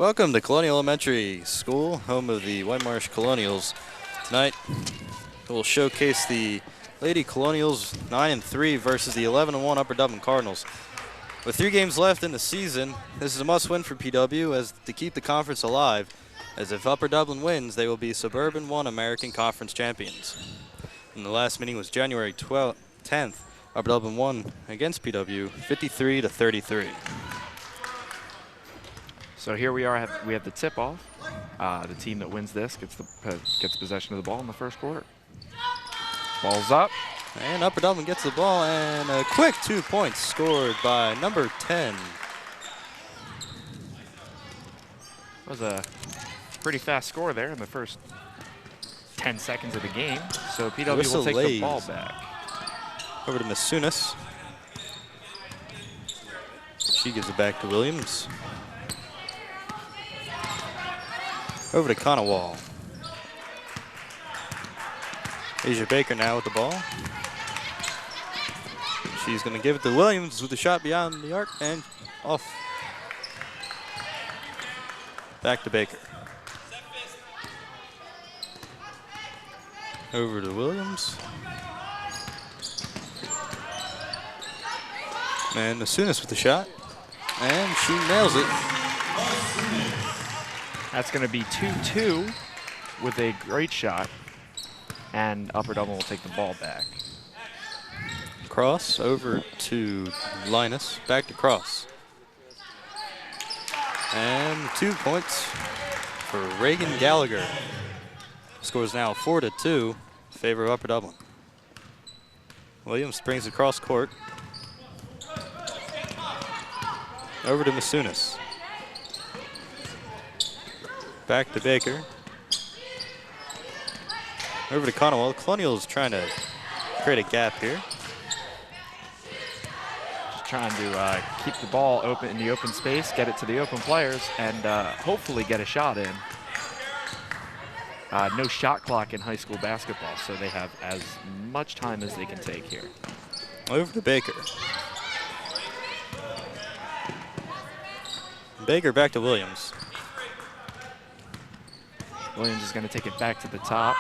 Welcome to Colonial Elementary School, home of the Whitemarsh Colonials. Tonight, we'll showcase the Lady Colonials 9-3 versus the 11-1 Upper Dublin Cardinals. With 3 games left in the season, this is a must-win for PW as to keep the conference alive, as if Upper Dublin wins, they will be Suburban 1 American Conference champions. And the last meeting was January 10th. Upper Dublin won against PW 53-33. So here we are. We have the tip-off. The team that wins this gets possession of the ball in the first quarter. Ball's up. And Upper Dublin gets the ball, and a quick 2 points scored by number 10. That was a pretty fast score there in the first 10 seconds of the game. So PW will take the ball back. Over to Masunas. She gives it back to Williams. Over to Conowall. Asia Baker now with the ball. She's going to give it to Williams with the shot beyond the arc and off. Back to Baker. Over to Williams. And Masunas with the shot. And she nails it. That's going to be 2-2 with a great shot. And Upper Dublin will take the ball back. Cross over to Linus. Back to Cross. And 2 points for Reagan Gallagher. Scores now 4-2 in favor of Upper Dublin. Williams brings it across court. Over to Masunas. Back to Baker. Over to Conowall. Colonials trying to create a gap here. Just trying to keep the ball open in the open space, get it to the open players, and hopefully get a shot in. No shot clock in high school basketball, so they have as much time as they can take here. Over to Baker. Baker back to Williams. Williams is going to take it back to the top.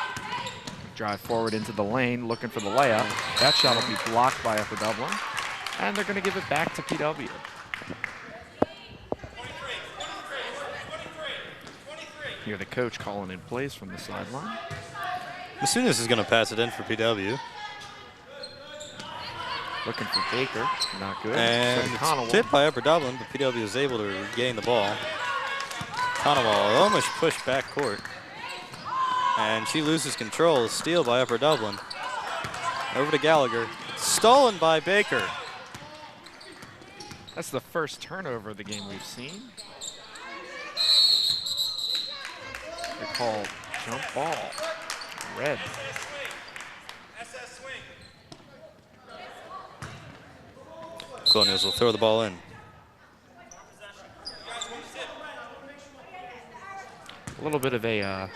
Drive forward into the lane, looking for the layup. That shot will be blocked by Upper Dublin. And they're going to give it back to PW. Here the coach calling in plays from the sideline. Masunas is going to pass it in for PW. Looking for Baker, not good. And so it's tipped by Upper Dublin, but PW is able to regain the ball. Conowall almost pushed back court. And she loses control. Steal by Upper Dublin. Over to Gallagher. Stolen by Baker. That's the first turnover of the game we've seen. They call jump ball. Red. Colonials will throw the ball in. A little bit of a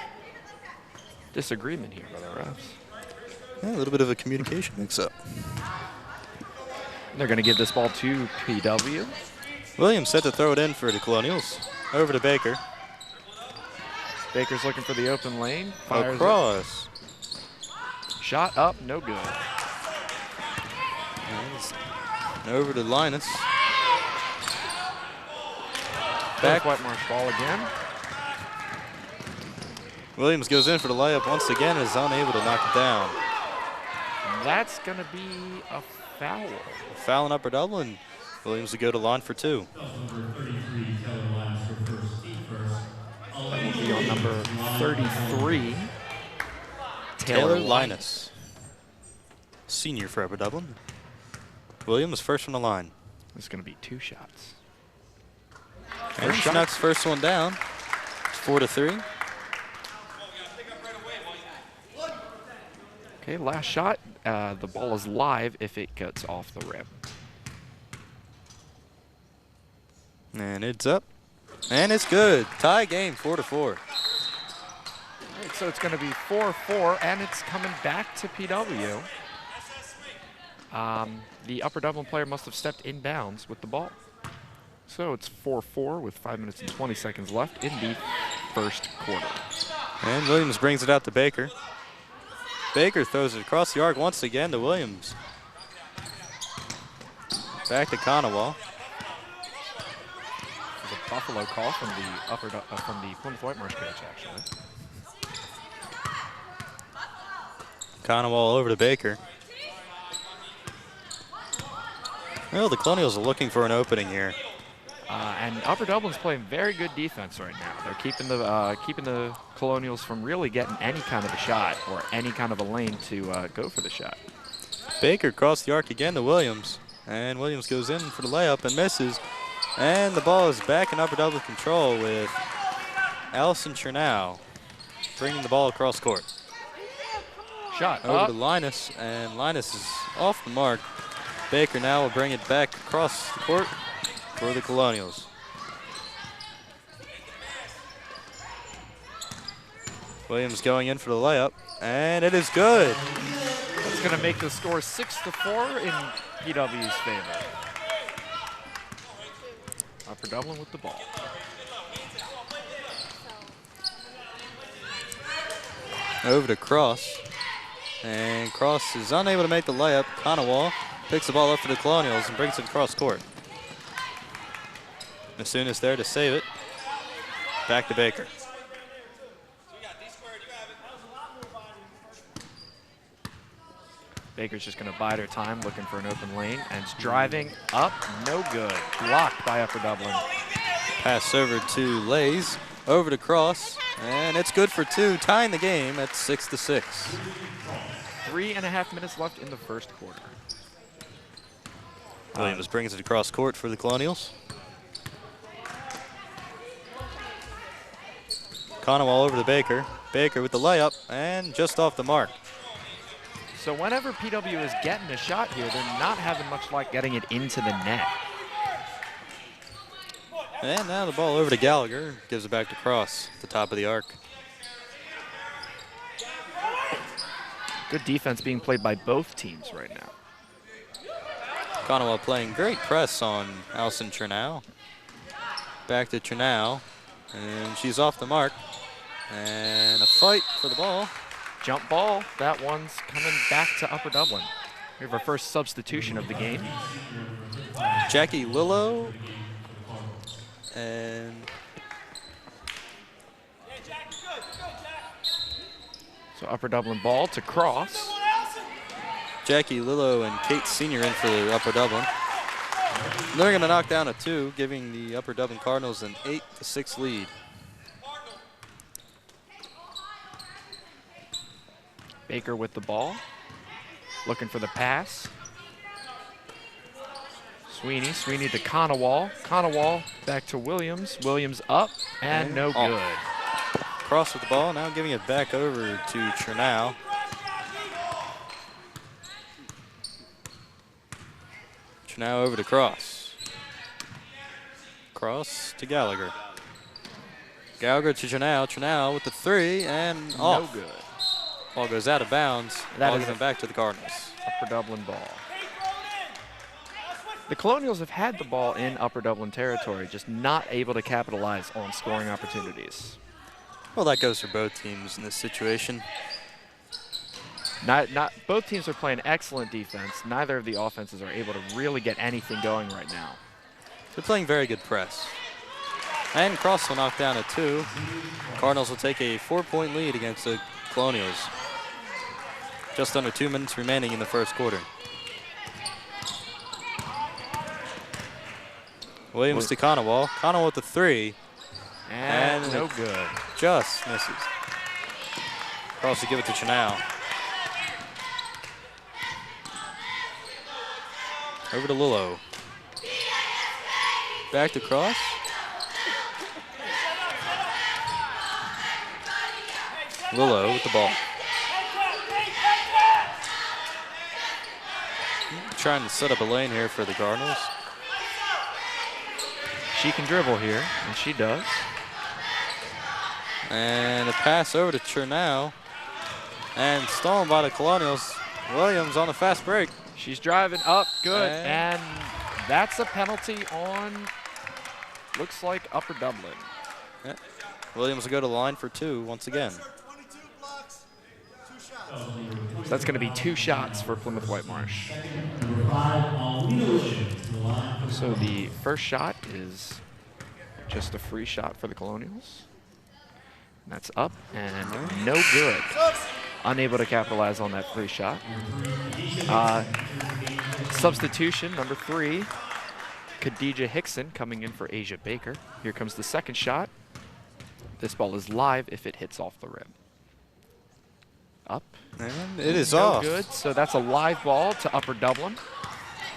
disagreement here by the refs. Yeah, a little bit of a communication mix-up. They're going to give this ball to PW. Williams set to throw it in for the Colonials. Over to Baker. Baker's looking for the open lane. Fires across. Shot up, no good. And over to Linus. Back Whitemarsh ball again. Williams goes in for the layup once again, is unable to knock it down. That's going to be a foul. Foul in Upper Dublin. Williams will go to line for 2. That will be on number 33, Taylor Linus. Senior for Upper Dublin. Williams first from the line. This is going to be 2 shots. And she knocks the first one down. It's 4-3. Okay, last shot. The ball is live if it gets off the rim. And it's up. And it's good. Tie game, 4-4. All right, so it's going to be 4-4, and it's coming back to PW. The Upper Dublin player must have stepped inbounds with the ball. So it's 4-4 with 5 minutes and 20 seconds left in the first quarter. And Williams brings it out to Baker. Baker throws it across the arc once again to Williams. Back to Conowall. There's a Buffalo call from the Plymouth Whitemarsh coach, actually. Conowall over to Baker. Well, the Colonials are looking for an opening here. And Upper Dublin's playing very good defense right now. They're keeping the Colonials from really getting any kind of a shot or any kind of a lane to go for the shot. Baker crossed the arc again to Williams. And Williams goes in for the layup and misses. And the ball is back in Upper Dublin control with Allison Chernow bringing the ball across court. Shot over to Linus, and Linus is off the mark. Baker now will bring it back across the court for the Colonials. Williams going in for the layup, and it is good. That's going to make the score 6-4 in PW's favor. Upper Dublin with the ball. Over to Cross. And Cross is unable to make the layup. Conowall picks the ball up for the Colonials and brings it across court. Masunas there to save it. Back to Baker. Baker's just going to bide her time, looking for an open lane, and it's driving up, no good. Blocked by Upper Dublin. Pass over to Lays, over to Cross, and it's good for two, tying the game at 6-6. 3.5 minutes left in the first quarter. Williams brings it across court for the Colonials. Conowall over to Baker. Baker with the layup, and just off the mark. So whenever PW is getting a shot here, they're not having much luck getting it into the net. And now the ball over to Gallagher. Gives it back to Cross at the top of the arc. Good defense being played by both teams right now. Conowall playing great press on Allison Chernow. Back to Chernow, and she's off the mark. And a fight for the ball. Jump ball, that one's coming back to Upper Dublin. We have our first substitution of the game. Jackie Lillo. And so Upper Dublin ball to Cross. Jackie Lillo and Kate Senior in for the Upper Dublin. They're going to knock down a 2, giving the Upper Dublin Cardinals an 8-6 lead. Baker with the ball, looking for the pass. Sweeney to Conowall. Conowall back to Williams. Williams up, and no good. Cross with the ball, now giving it back over to Chernow. Chernow over to Cross. Cross to Gallagher. Gallagher to Chernow. Chernow with the 3, and off. No good. Ball goes out of bounds. That Ball is given back to the Cardinals. Upper Dublin ball. The Colonials have had the ball in Upper Dublin territory, just not able to capitalize on scoring opportunities. Well, that goes for both teams in this situation. Both teams are playing excellent defense. Neither of the offenses are able to really get anything going right now. They're playing very good press. And Cross will knock down a 2. Cardinals will take a 4-point lead against the Colonials. Just under 2 minutes remaining in the first quarter. Williams to Conowall. Conowall with the 3. And no good. Just misses. Cross to give it to Chernow. Over to Lillo. Back to Cross. Lillo with the ball. Trying to set up a lane here for the Cardinals. She can dribble here, and she does. And a pass over to Chernow. And stolen by the Colonials. Williams on the fast break. She's driving up, good, and that's a penalty on looks like Upper Dublin. Yeah. Williams will go to the line for 2 once again. So that's going to be 2 shots for Plymouth Whitemarsh. So the first shot is just a free shot for the Colonials. That's up and no good. Unable to capitalize on that free shot. Substitution number 3, Khadija Hickson coming in for Asia Baker. Here comes the second shot. This ball is live if it hits off the rim. Up. And it is no off. Good. So that's a live ball to Upper Dublin.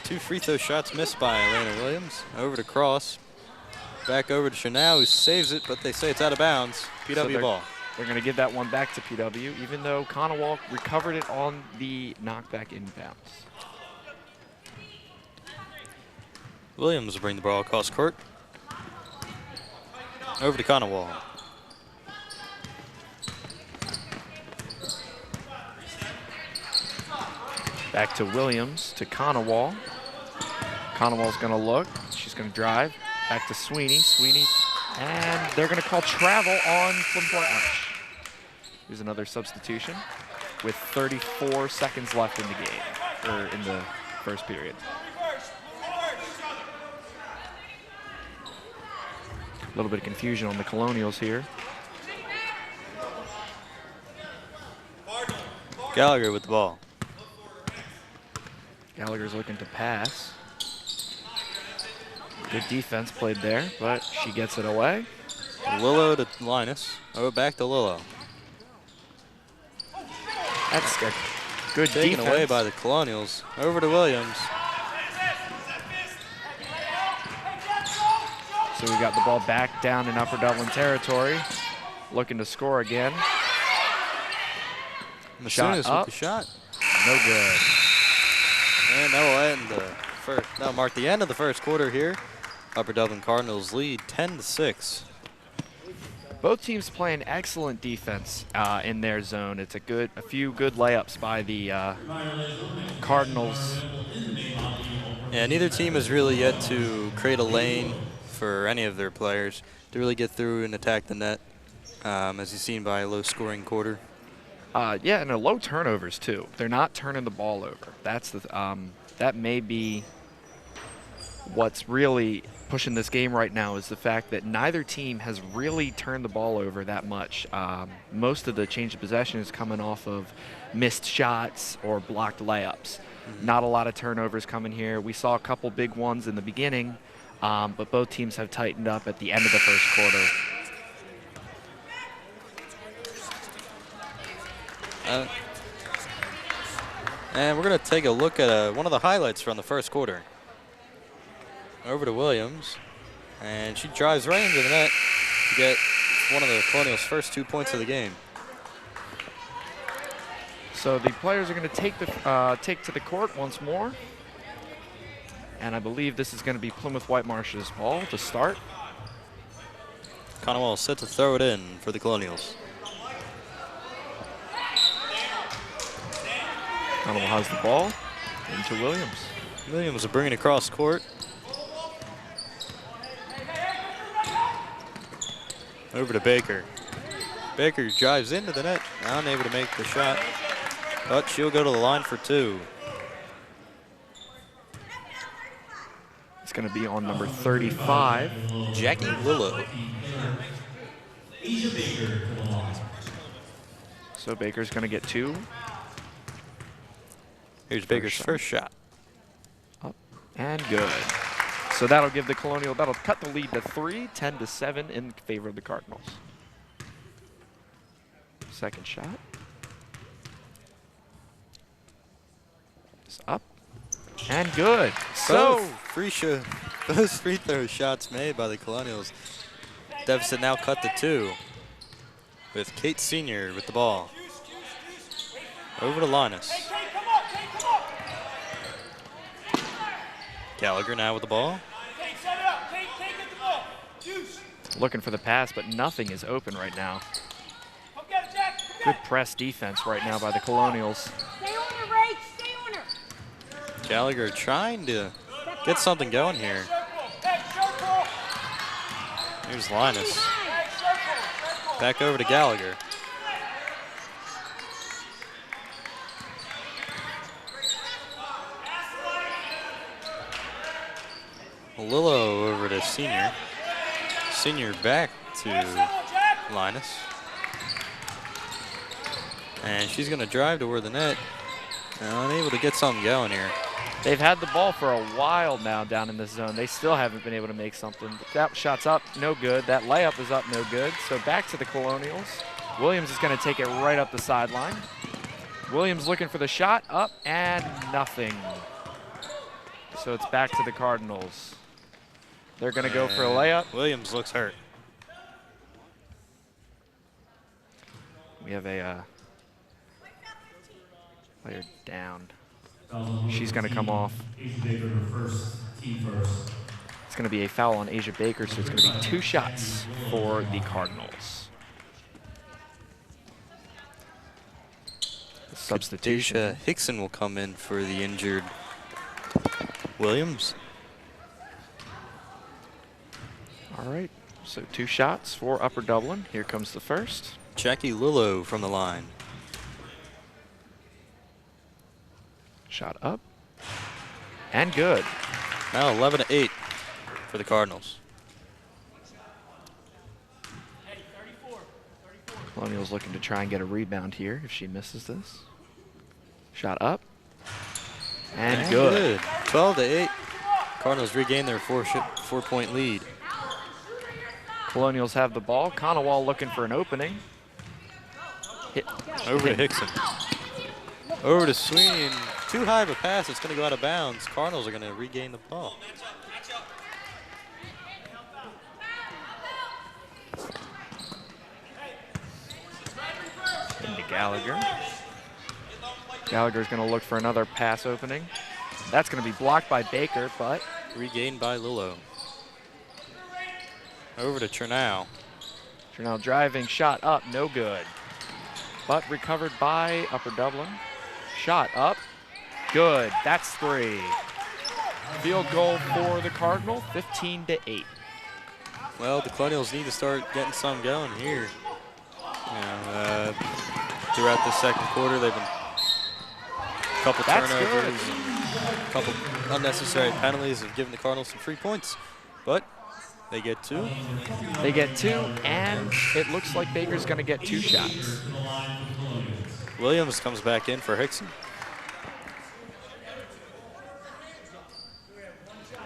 2 free throw shots missed by Elena Williams. Over to Cross. Back over to Chanel, who saves it, but they say it's out of bounds. PW ball. They're going to give that one back to PW, even though Conowall recovered it on the knockback inbounds. Williams will bring the ball across court. Over to Conowall. Back to Williams, to Conowall. Conowall's going to look. She's going to drive. Back to Sweeney. Sweeney. And they're going to call travel on Plymouth Whitemarsh. Here's another substitution with 34 seconds left in the game, or in the first period. A little bit of confusion on the Colonials here. Gallagher with the ball. Gallagher's looking to pass. Good defense played there, but she gets it away. Lillo to Linus. Oh, back to Lillo. That's a good Taken defense. away by the Colonials. Over to Williams. So we got the ball back down in Upper Dublin territory. Looking to score again. Masunas with the shot. No good. And that will end the first. That'll mark the end of the first quarter here. Upper Dublin Cardinals lead 10-6. Both teams playing excellent defense in their zone. It's a few good layups by the Cardinals. Yeah, neither team has really yet to create a lane for any of their players to really get through and attack the net, as you've seen by a low-scoring quarter. Yeah, and low turnovers too. They're not turning the ball over. That's the that may be what's really pushing this game right now, is the fact that neither team has really turned the ball over that much. Most of the change of possession is coming off of missed shots or blocked layups. Not a lot of turnovers coming here. We saw a couple big ones in the beginning, but both teams have tightened up at the end of the first quarter. And we're going to take a look at one of the highlights from the first quarter. Over to Williams, and she drives right into the net to get one of the Colonials' first 2 points of the game. So the players are going to take to the court once more, and I believe this is going to be Plymouth Whitemarsh's ball to start. Conowall set to throw it in for the Colonials. Conowall has the ball into Williams. Williams will bring it across court. Over to Baker. Baker drives into the net, unable to make the shot, but she'll go to the line for 2. It's going to be on number 35. Jackie Lillo. So Baker's going to get 2. Here's Baker's first shot. Up and good. So that'll give the Colonial, that'll cut the lead to 3, 10-7 in favor of the Cardinals. Second shot. It's up and good. So Both free throw shots made by the Colonials. Deficit now cut to 2 with Kate Sr. with the ball. Over to Linus. Gallagher now with the ball. Looking for the pass, but nothing is open right now. Good press defense right now by the Colonials. Gallagher trying to get something going here. Here's Linus. Back over to Gallagher. Lillo over to Senior. Senior back to Linus. And she's going to drive toward the net. Unable to get something going here. They've had the ball for a while now down in this zone. They still haven't been able to make something. That shot's up, no good. That layup is up, no good. So back to the Colonials. Williams is going to take it right up the sideline. Williams looking for the shot, up and nothing. So it's back to the Cardinals. They're going to go for a layup. Williams looks hurt. We have a player down. She's going to come off. It's going to be a foul on Asia Baker, so it's going to be 2 shots for the Cardinals. The substitution. Kadesha Hickson will come in for the injured Williams. All right, so 2 shots for Upper Dublin. Here comes the first. Jackie Lillo from the line. Shot up and good. Now 11-8 for the Cardinals. Colonials looking to try and get a rebound here if she misses this. Shot up and good. 12-8. Cardinals regain their 4-point lead. Colonials have the ball. Conowall looking for an opening. Hit. Over to Hickson. Over to Sweeney. And too high of a pass. It's going to go out of bounds. Cardinals are going to regain the ball. Into Gallagher. Gallagher's going to look for another pass opening. That's going to be blocked by Baker, but regained by Lillo. Over to Chernow. Chernow driving, shot up, no good. But recovered by Upper Dublin. Shot up, good. That's 3. Field goal for the Cardinal, 15-8. Well, the Colonials need to start getting some going here. Throughout the second quarter, they've been a couple turnovers and a couple unnecessary penalties have given the Cardinals some free points. But they get 2. They get 2, and it looks like Baker's going to get 2 shots. Williams comes back in for Hickson.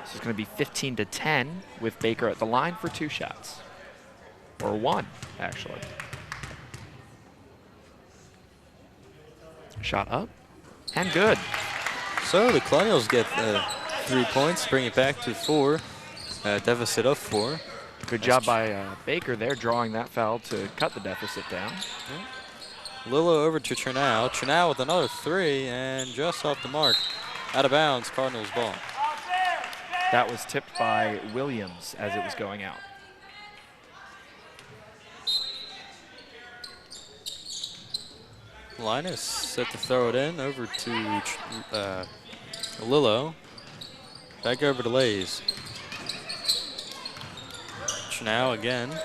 This is going to be 15-10 with Baker at the line for 2 shots. Or 1, actually. Shot up and good. So the Colonials get 3 points, bring it back to 4. Deficit of 4. Good job by Baker there, drawing that foul to cut the deficit down. Lillo over to Chernow. Chernow with another 3 and just off the mark. Out of bounds, Cardinals ball. That was tipped by Williams as it was going out. Linus set to throw it in over to Lillo. Back over to Lays. Chernow again.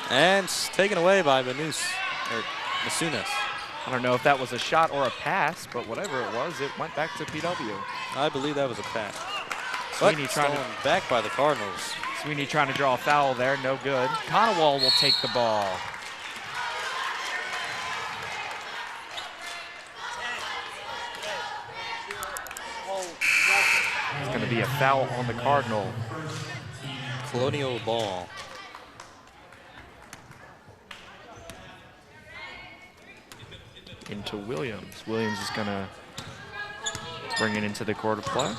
And taken away by Masunas. I don't know if that was a shot or a pass, but whatever it was, it went back to PW. I believe that was a pass. Sweeney but trying to back by the Cardinals. Sweeney trying to draw a foul there, no good. Conowall will take the ball. It's going to be a foul on the Cardinal. Colonial ball. Into Williams. Williams is going to bring it into the court of play.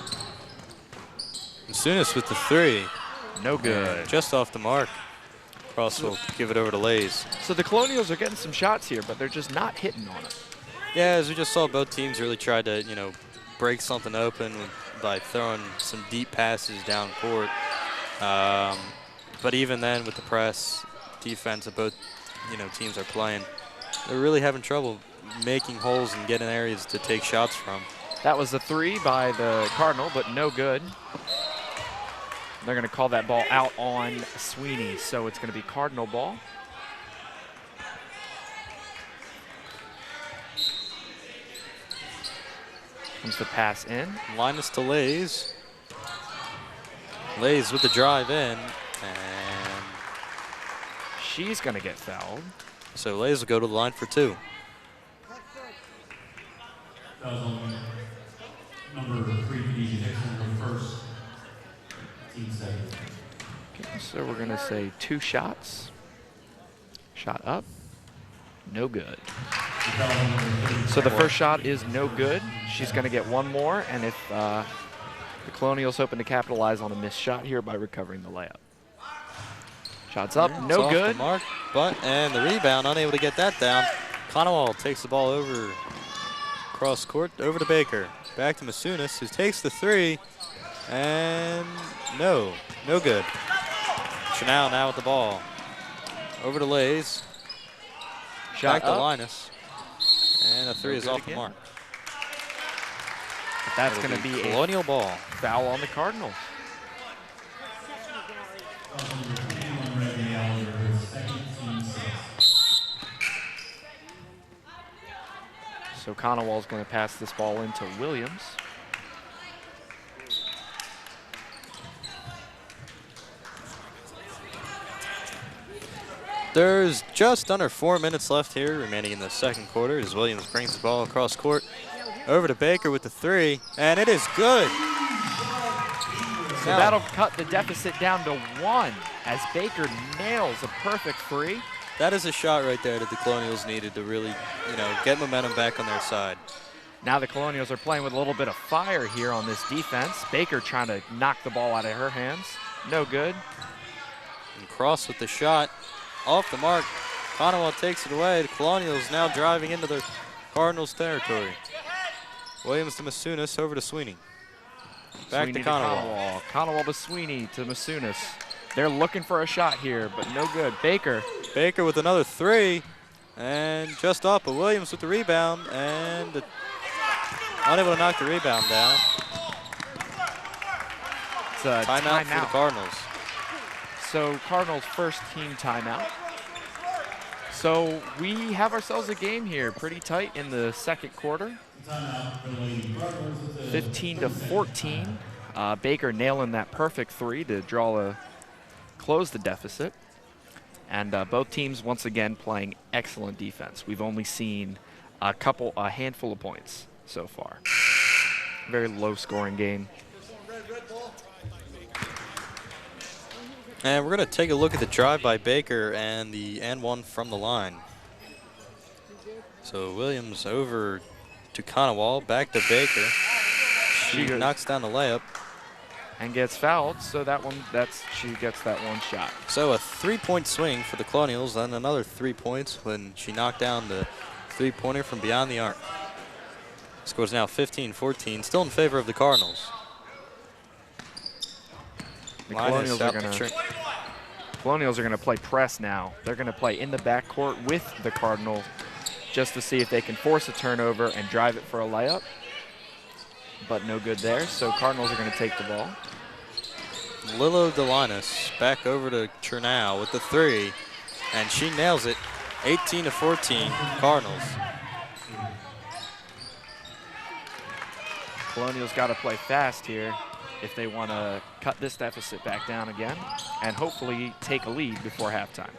Masunas with the 3. No good. Just off the mark. Cross will give it over to Lays. So the Colonials are getting some shots here, but they're just not hitting on it. Yeah, as we just saw, both teams really tried to, break something open by throwing some deep passes down court. But even then, with the press defense that both, teams are playing, they're really having trouble making holes and getting areas to take shots from. That was the 3 by the Cardinal, but no good. They're going to call that ball out on Sweeney, so it's going to be Cardinal ball. Comes the pass in. Linus to Lays. Lays with the drive in, and she's going to get fouled. So Lays will go to the line for 2. Number 3, Kenesha Dixon, the first. Team 7. Okay, so we're going to say 2 shots. Shot up. No good. So the first shot is no good. She's going to get 1 more, and if the Colonials hoping to capitalize on a missed shot here by recovering the layup. Shots up, no off good. the mark, and the rebound, unable to get that down. Conowall takes the ball over cross court, over to Baker. Back to Masunas, who takes the 3, and no good. Chanel now with the ball. Over to Lays. Shot back to up. Linus. And the 3 is off the mark. But that's going to be Colonial ball. Foul on the Cardinals. So Conowall's going to pass this ball into Williams. There's just under 4 minutes left here remaining in the second quarter as Williams brings the ball across court. Over to Baker with the 3, and it is good. So that'll cut the deficit down to 1 as Baker nails a perfect 3. That is a shot right there that the Colonials needed to really, get momentum back on their side. Now the Colonials are playing with a little bit of fire here on this defense. Baker trying to knock the ball out of her hands. No good. And Cross with the shot. Off the mark. Conowall takes it away. The Colonials now driving into the Cardinals territory. Williams to Masunas, over to Sweeney. Back Sweeney to Conowall. Conowall to Sweeney to Masunas. They're looking for a shot here, but no good. Baker with another 3, and just up. But Williams with the rebound, and unable to knock the rebound down. It's a timeout for the Cardinals. So Cardinals first team timeout. So we have ourselves a game here, pretty tight in the second quarter. 15-14. Baker nailing that perfect 3 to close the deficit. And both teams once again playing excellent defense. We've only seen a handful of points so far. Very low scoring game. And we're going to take a look at the drive by Baker and the and 1 from the line. So Williams over to Conowall, back to Baker. She knocks down the layup. And gets fouled, so she gets that 1 shot. So a 3-point swing for the Colonials, and another 3 points when she knocked down the 3-pointer from beyond the arc. Score's now 15-14, still in favor of the Cardinals. The Colonials are going to play press now. They're going to play in the backcourt with the Cardinals just to see if they can force a turnover and drive it for a layup. But no good there, so Cardinals are going to take the ball. Lilo Delinas back over to Chernow with the 3, and she nails it. 18-14, Cardinals. Colonials got to play fast here if they want to cut this deficit back down again and hopefully take a lead before halftime.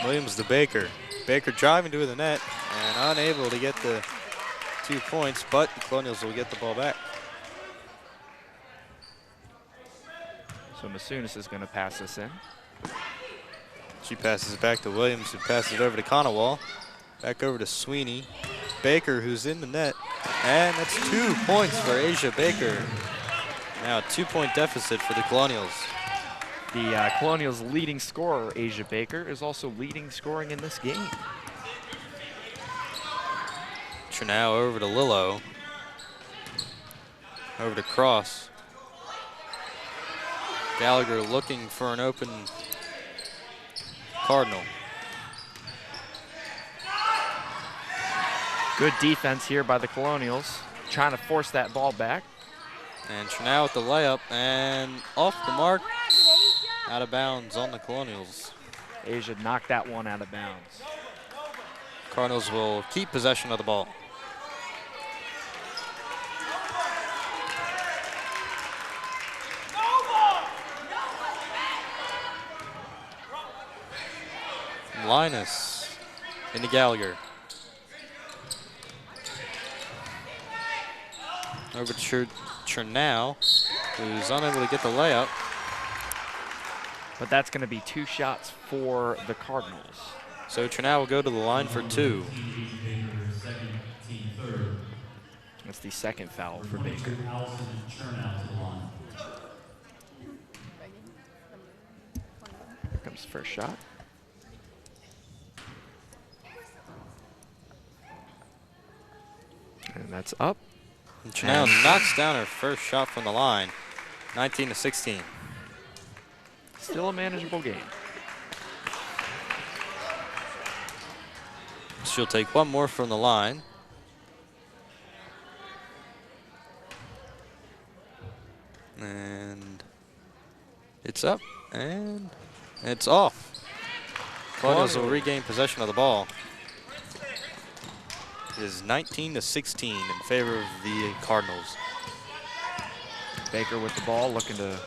Williams to Baker. Baker driving to the net and unable to get the 2 points, but the Colonials will get the ball back. So Masunas is going to pass this in. She passes it back to Williams, who passes it over to Conowall. Back over to Sweeney. Baker, who's in the net. And that's 2 points for Asia Baker. Now a 2-point deficit for the Colonials. The Colonials' leading scorer, Asia Baker, is also leading scoring in this game. Chernow over to Lillo. Over to Cross. Gallagher looking for an open Cardinal. Good defense here by the Colonials, trying to force that ball back. And Chernow with the layup, and off the mark, Out of bounds on the Colonials. Asia knocked that one out of bounds. Cardinals will keep possession of the ball. Linus into Gallagher. Over to Chernal, who's unable to get the layup. But that's going to be 2 shots for the Cardinals. So Chernal will go to the line for 2. That's the second foul for Baker. Here comes the first shot. And that's up. And Chernal knocks down her first shot from the line, 19-16. Still a manageable game. She'll take one more from the line. And it's up, and it's off. Colonials will regain possession of the ball. It is 19-16 in favor of the Cardinals. Baker with the ball, looking to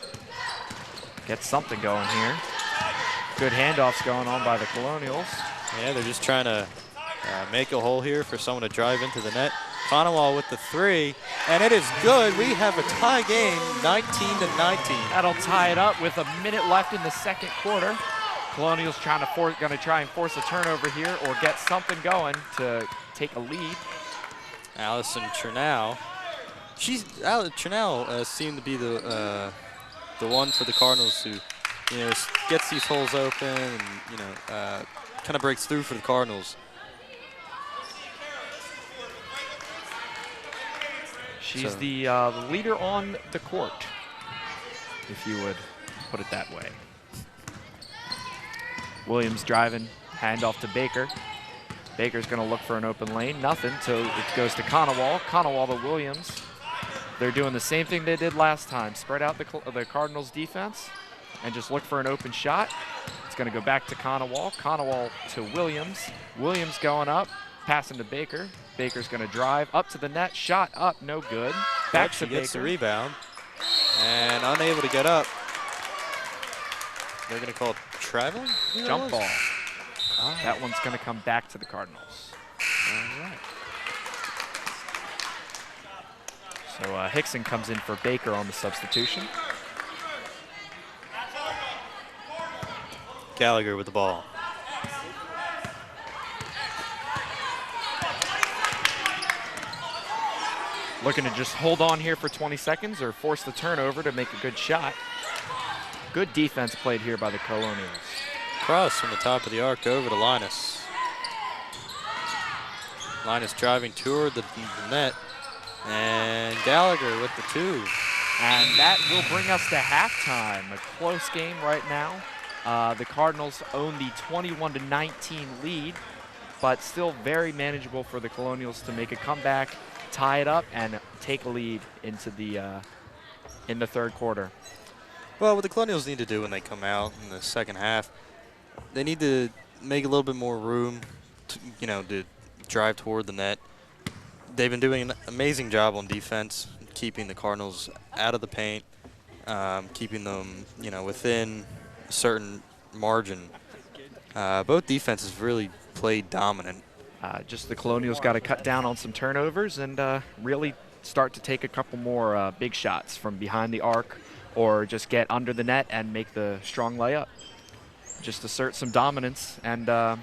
get something going here. Good handoffs going on by the Colonials. Yeah, they're just trying to make a hole here for someone to drive into the net. Conowall with the 3, and it is good. We have a tie game, 19-19. That'll tie it up with a minute left in the second quarter. Colonials going to try and force a turnover here or get something going to take a lead. Allison Chernal. Chernal seemed to be the one for the Cardinals who, gets these holes open and kind of breaks through for the Cardinals. She's the leader on the court, if you would put it that way. Williams driving, handoff to Baker. Baker's going to look for an open lane, nothing, so it goes to Conowall. Conowall to Williams. They're doing the same thing they did last time. Spread out the Cardinals defense and just look for an open shot. It's going to go back to Conowall. Conowall to Williams. Williams going up, passing to Baker. Baker's going to drive up to the net, shot up, no good. Back to Baker. Gets the rebound and unable to get up. They're going to call it traveling? Jump ball. That one's going to come back to the Cardinals. All right. So Hickson comes in for Baker on the substitution. Gallagher with the ball. Looking to just hold on here for 20 seconds or force the turnover to make a good shot. Good defense played here by the Colonials. Cross from the top of the arc over to Linus. Linus driving toward the net. And Gallagher with the 2. And that will bring us to halftime. A close game right now. The Cardinals own the 21-19 lead, but still very manageable for the Colonials to make a comeback, tie it up, and take a lead into the in the third quarter. Well, what the Colonials need to do when they come out in the second half, they need to make a little bit more room to drive toward the net. They've been doing an amazing job on defense, keeping the Cardinals out of the paint, keeping them, within a certain margin. Both defenses really played dominant. Just the Colonials got to cut down on some turnovers and really start to take a couple more big shots from behind the arc or just get under the net and make the strong layup. Just assert some dominance, and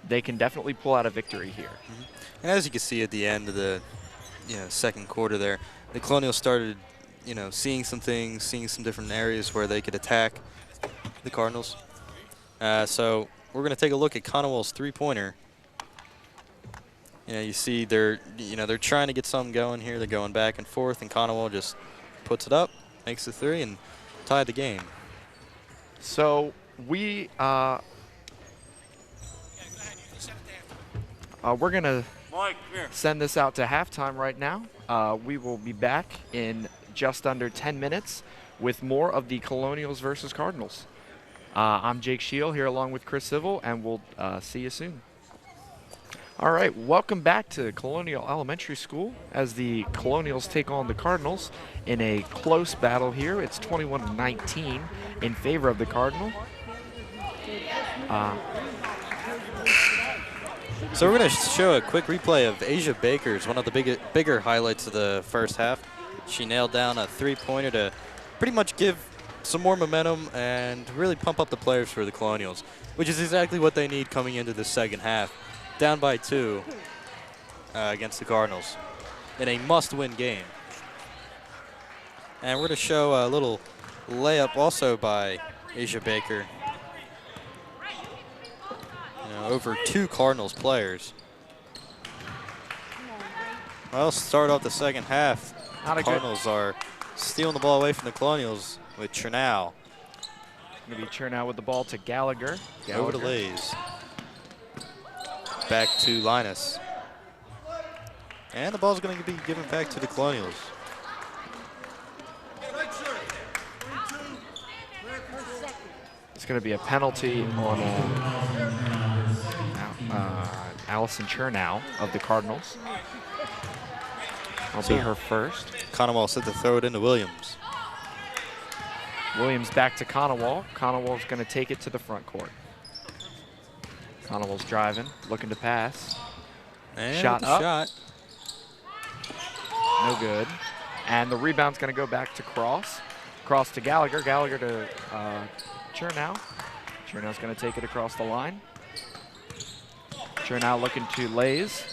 they can definitely pull out a victory here. Mm-hmm. And as you can see at the end of the second quarter there, the Colonials started seeing some things, seeing some different areas where they could attack the Cardinals. So we're going to take a look at Conowall's three-pointer. You see they're trying to get something going here. They're going back and forth, and Conowall just puts it up, makes the 3, and tied the game. So we're going to send this out to halftime right now. We will be back in just under 10 minutes with more of the Colonials versus Cardinals. I'm Jake Shield here along with Chris Civil, and we'll see you soon. All right, welcome back to Colonial Elementary School as the Colonials take on the Cardinals in a close battle here. It's 21-19 in favor of the Cardinal. So we're going to show a quick replay of Asia Baker's, one of the bigger highlights of the first half. She nailed down a three-pointer to pretty much give some more momentum and really pump up the players for the Colonials, which is exactly what they need coming into the second half. Down by 2 against the Cardinals in a must-win game. And we're going to show a little layup also by Asia Baker. Over 2 Cardinals players. Well, start off the second half. The Cardinals are stealing the ball away from the Colonials with Chernow. Going to be Chernow with the ball to Gallagher. Over to Lays. Back to Linus. And the ball's going to be given back to the Colonials. It's going to be a penalty on Allison Chernow of the Cardinals. That'll be her first. Conowall set to throw it into Williams. Williams back to Conowall. Conowall's going to take it to the front court. Conowall's driving, looking to pass. And shot up. Shot. No good. And the rebound's going to go back to Cross. Cross to Gallagher. Gallagher to Chernow. Chernow's going to take it across the line. Chernow looking to Lays.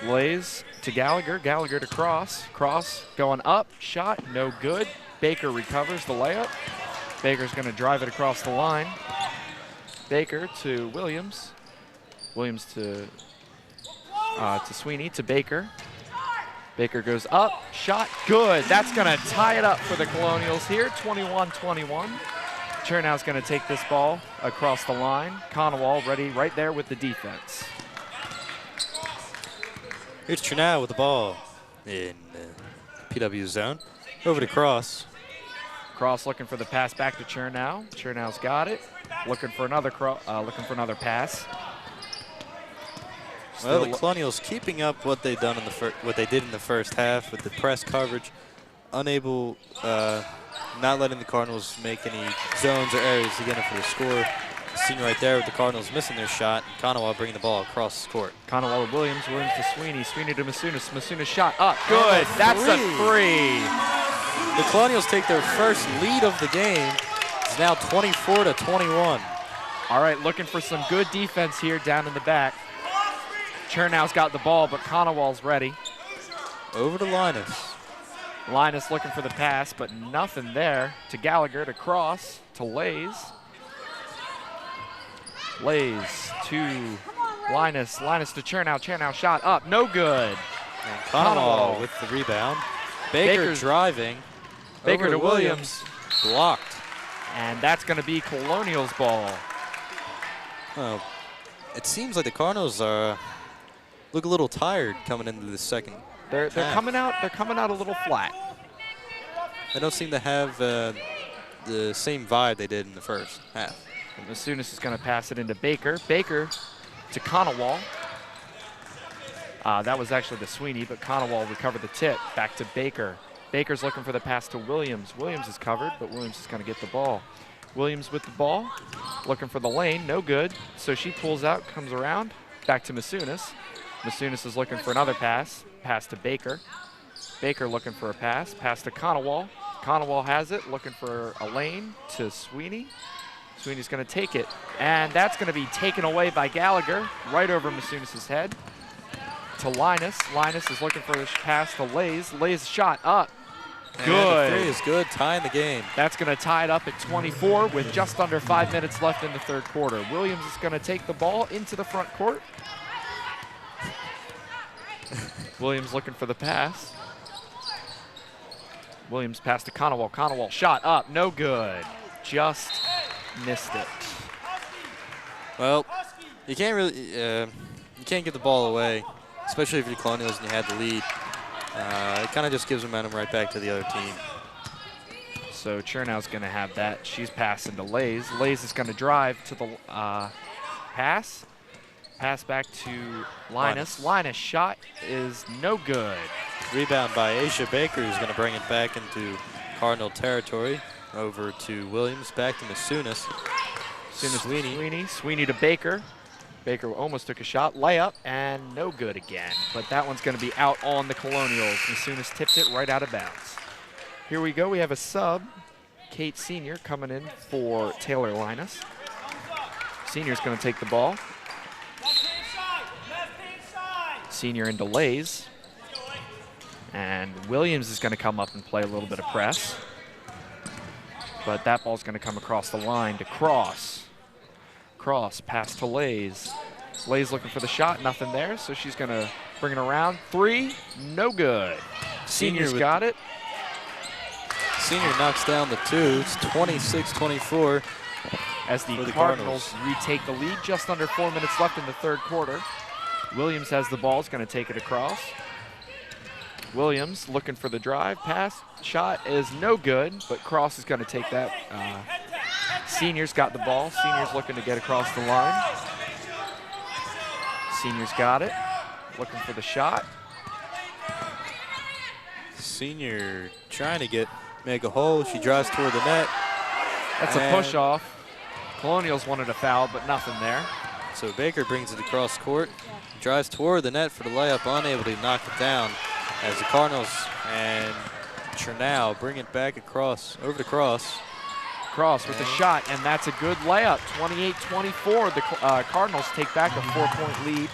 Lays to Gallagher. Gallagher to Cross. Cross going up. Shot. No good. Baker recovers the layup. Baker's going to drive it across the line. Baker to Williams. Williams to Sweeney to Baker. Baker goes up. Shot. Good. That's going to tie it up for the Colonials here. 21-21. Chernow's going to take this ball across the line. Conowall ready right there with the defense. Here's Chernow with the ball in PW zone. Over to Cross. Cross looking for the pass back to Chernow. Chernow's got it. Looking for another pass. Well, the Colonials keeping up what they did in the first half with the press coverage, unable, not letting the Cardinals make any zones or areas to get in for the score. Seen right there with the Cardinals missing their shot, and Conowall bringing the ball across the court. Conowall to Williams, Williams to Sweeney, Sweeney to Masunas, Masunas shot up, good, that's a 3. The Colonials take their first lead of the game. It's now 24-21. All right, looking for some good defense here down in the back. Chernow's got the ball, but Conowall's ready. Over to Linus. Linus looking for the pass, but nothing there. To Gallagher, to Cross, to Lays. Lays to Linus, Linus to Chernow, Chernow shot up, no good. And Conowall with the rebound. Baker's driving. Baker to Williams. Blocked. And that's going to be Colonials ball. Well, it seems like the Cardinals look a little tired coming into the second. They're coming out. They're coming out a little flat. They don't seem to have the same vibe they did in the first half. And Masunas is going to pass it into Baker. Baker to Conowall. That was actually to Sweeney, but Conowall recovered the tip. Back to Baker. Baker's looking for the pass to Williams. Williams is covered, but Williams is going to get the ball. Williams with the ball, looking for the lane, no good. So she pulls out, comes around, back to Masunas. Masunas is looking for another pass. Pass to Baker. Baker looking for a pass. Pass to Conowall. Conowall has it, looking for a lane to Sweeney. Sweeney's going to take it, and that's going to be taken away by Gallagher, right over Masunas' head. To Linus. Linus is looking for a pass to Lays. Lays shot up. Good. And the 3 is good, tying the game. That's going to tie it up at 24 with just under 5 minutes left in the third quarter. Williams is going to take the ball into the front court. Williams looking for the pass. Williams pass to Conowall. Conowall shot up, no good. Just missed it. Well, you can't really, you can't get the ball away, especially if you're Colonials and you had the lead. It kind of just gives momentum right back to the other team. So Chernow's going to have that. She's passing to Lays. Lays is going to drive to the pass. Pass back to Linus. Linus shot is no good. Rebound by Asia Baker, who's going to bring it back into Cardinal territory. Over to Williams, back to Masunas. Sweeney to Baker. Baker almost took a shot. Layup, and no good again. But that one's going to be out on the Colonials. Masunas tipped it right out of bounds. Here we go. We have a sub. Kate Senior coming in for Taylor Linus. Senior's going to take the ball. Senior into Lays. And Williams is going to come up and play a little bit of press. But that ball's going to come across the line to Cross. Cross, pass to Lays. Lays looking for the shot, nothing there, so she's going to bring it around. 3, no good. Senior's got it. Senior knocks down the 2. It's 26-24. As the Cardinals retake the lead, just under 4 minutes left in the third quarter. Williams has the ball, is going to take it across. Williams looking for the drive, pass, shot is no good, but Cross is going to take that. Senior's got the ball. Senior's looking to get across the line. Senior's got it, looking for the shot. Senior trying to make a hole. She drives toward the net. That's a push off. Colonials wanted a foul, but nothing there. So Baker brings it across court, drives toward the net for the layup, unable to knock it down. As the Cardinals and Chernow bring it back across, over to Cross. Cross with the shot, and that's a good layup. 28-24. The Cardinals take back a 4-point lead.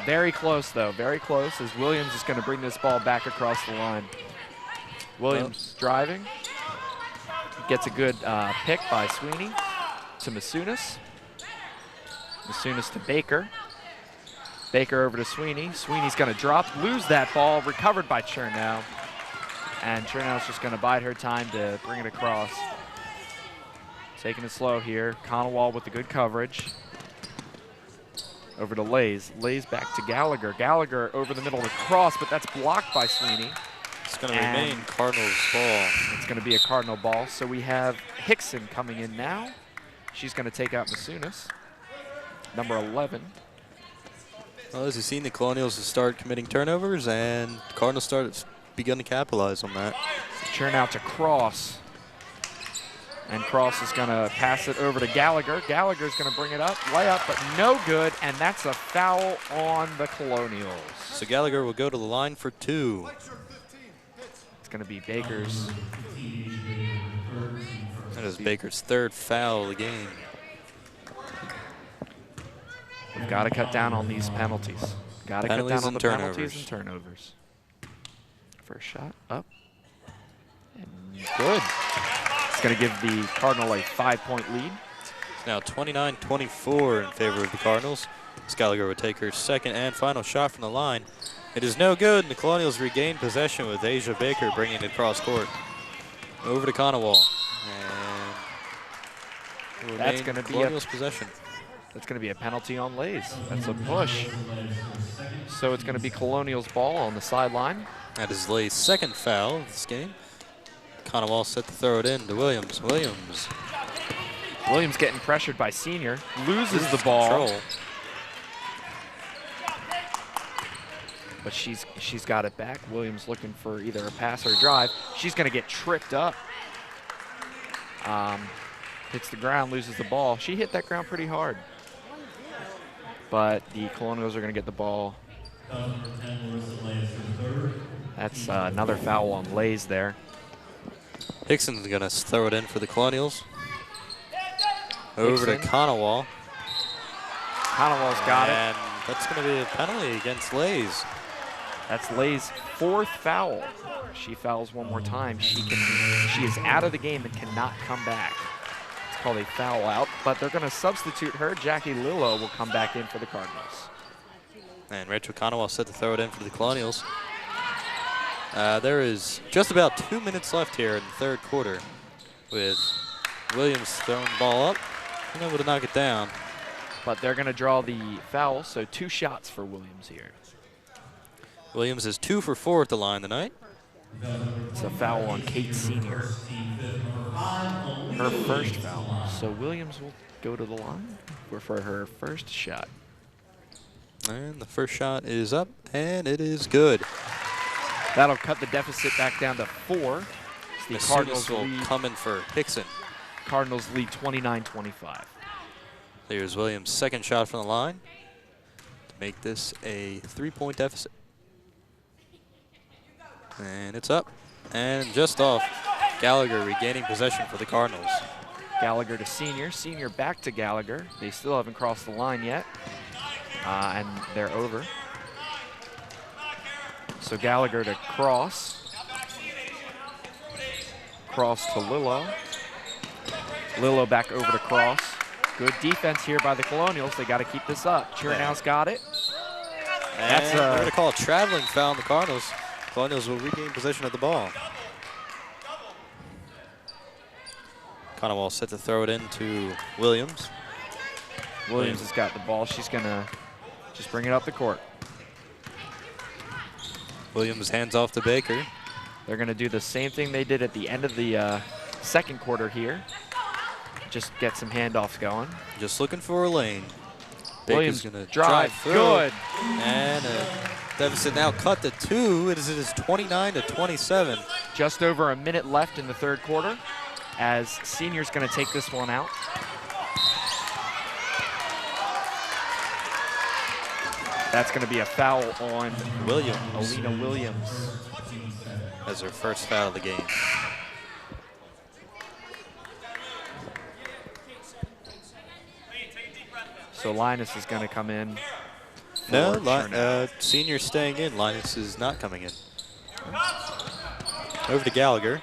Very close, though, very close, as Williams is going to bring this ball back across the line. Williams driving. Gets a good pick by Sweeney to Masunas. Masunas to Baker. Baker over to Sweeney. Sweeney's going to drop, lose that ball, recovered by Chernow. And Chernow's just going to bide her time to bring it across. Taking it slow here. Conowall with the good coverage. Over to Lays. Lays back to Gallagher. Gallagher over the middle of the cross, but that's blocked by Sweeney. It's going to remain Cardinals ball. It's going to be a Cardinal ball. So we have Hickson coming in now. She's going to take out Masunas. Number 11. Well, as you've seen, the Colonials start committing turnovers, and the Cardinals begun to capitalize on that. Churn out to Cross. And Cross is going to pass it over to Gallagher. Gallagher's going to bring it up, layup, but no good, and that's a foul on the Colonials. So Gallagher will go to the line for 2. It's going to be Baker's. That is Baker's 3rd foul of the game. We've got to cut down on these penalties. Got to cut down on the penalties and turnovers. First shot up. And good. It's going to give the Cardinal a 5-point lead. It's now 29-24 in favor of the Cardinals. Gallagher would take her 2nd and final shot from the line. It is no good, and the Colonials regain possession with Asia Baker bringing it across court. Over to Conowall. And that's going to be Colonials possession. That's going to be a penalty on Lays. That's a push. So it's going to be Colonials ball on the sideline. That is Lays' 2nd foul of this game. Conowall set to throw it in to Williams. Williams getting pressured by Senior. Loses the ball. Control. But she's got it back. Williams looking for either a pass or a drive. She's going to get tripped up. Hits the ground, loses the ball. She hit that ground pretty hard. But the Colonials are going to get the ball. That's another foul on Lays there. Hickson's going to throw it in for the Colonials. Over to Conowall. Conowall's got it. And that's going to be a penalty against Lays. That's Lays' 4th foul. She fouls one more time. She is out of the game and cannot come back. It's called a foul out, but they're going to substitute her. Jackie Lillo will come back in for the Cardinals. And Rachel Conowall set to throw it in for the Colonials. There is just about 2 minutes left here in the 3rd quarter, with Williams throwing the ball up and able to knock it down. But they're going to draw the foul, so 2 shots for Williams here. Williams is 2 for 4 at the line tonight. It's a foul on Kate Senior. Her first foul. So Williams will go to the line for her first shot. And the first shot is up, and it is good. That'll cut the deficit back down to 4. The Cardinals will come in for Hickson. Cardinals lead 29-25. There's Williams' second shot from the line to make this a 3-point deficit. And it's up and just off. Gallagher regaining possession for the Cardinals. Gallagher to Senior. Senior back to Gallagher. They still haven't crossed the line yet. And they're over. So Gallagher to Cross. Cross to Lillo. Lillo back over to Cross. Good defense here by the Colonials. They got to keep this up. Chernow's got it. And we're going to call a traveling foul on the Cardinals. Colonials will regain possession of the ball. Conowall set to throw it into Williams. Williams has got the ball. She's going to just bring it up the court. Williams hands off to Baker. They're going to do the same thing they did at the end of the second quarter here. Just get some handoffs going. Just looking for a lane. Williams going to drive through. Good. And a deficit now cut to 2. It is 29-27. Just over a minute left in the third quarter as Senior's going to take this one out. That's going to be a foul on Williams. Alina Williams. As her first foul of the game. So Linus is going to come in. No, Senior staying in. Linus is not coming in. Over to Gallagher.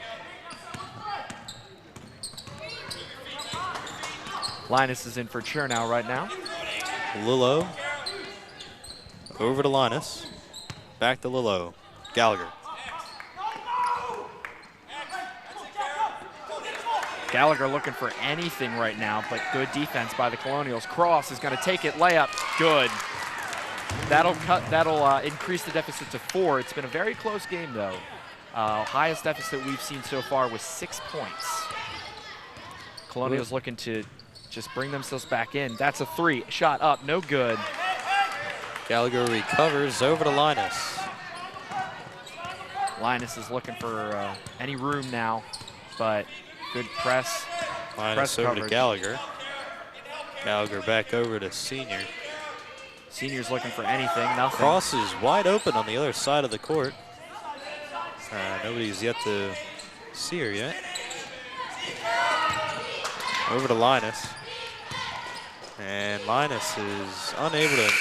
Linus is in for Chernow right now. Lillo. Over to Linus. Back to Lillo. Gallagher. Gallagher looking for anything right now, but good defense by the Colonials. Cross is going to take it, layup, good. That'll increase the deficit to 4. It's been a very close game though. Highest deficit we've seen so far was 6 points. Colonials looking to just bring themselves back in. That's a 3, shot up, no good. Gallagher recovers over to Linus. Linus is looking for any room now, but good press. Linus over to Gallagher. Gallagher back over to Senior. Senior's looking for anything, nothing. Cross is wide open on the other side of the court. Nobody's yet to see her yet. Over to Linus. And Linus is unable to